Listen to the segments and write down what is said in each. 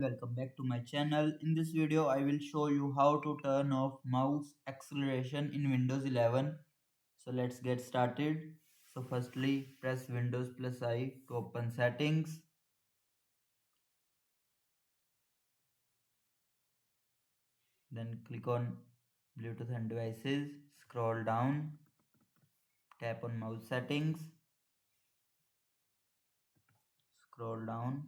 Welcome back to my channel. In this video I will show you how to turn off mouse acceleration in Windows 11. So let's get started. So firstly press Windows plus I to open settings. Then click on Bluetooth and devices. Scroll down. Tap on mouse settings. Scroll down.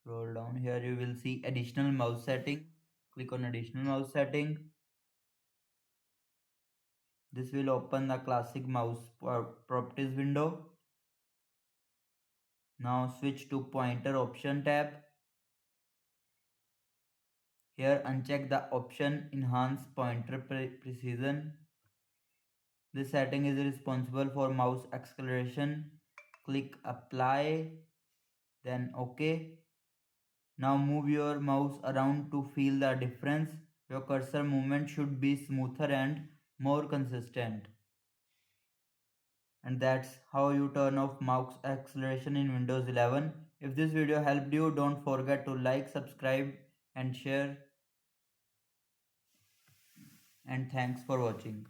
Scroll down. Here you will see additional mouse setting. Click on additional mouse setting. This will open the classic mouse properties window. Now switch to pointer option tab. Here uncheck the option enhance pointer precision. This setting is responsible for mouse acceleration. Click apply, then OK. Now move your mouse around to feel the difference. Your cursor movement should be smoother and more consistent. And that's how you turn off mouse acceleration in Windows 11. If this video helped you, don't forget to like, subscribe and share, and thanks for watching.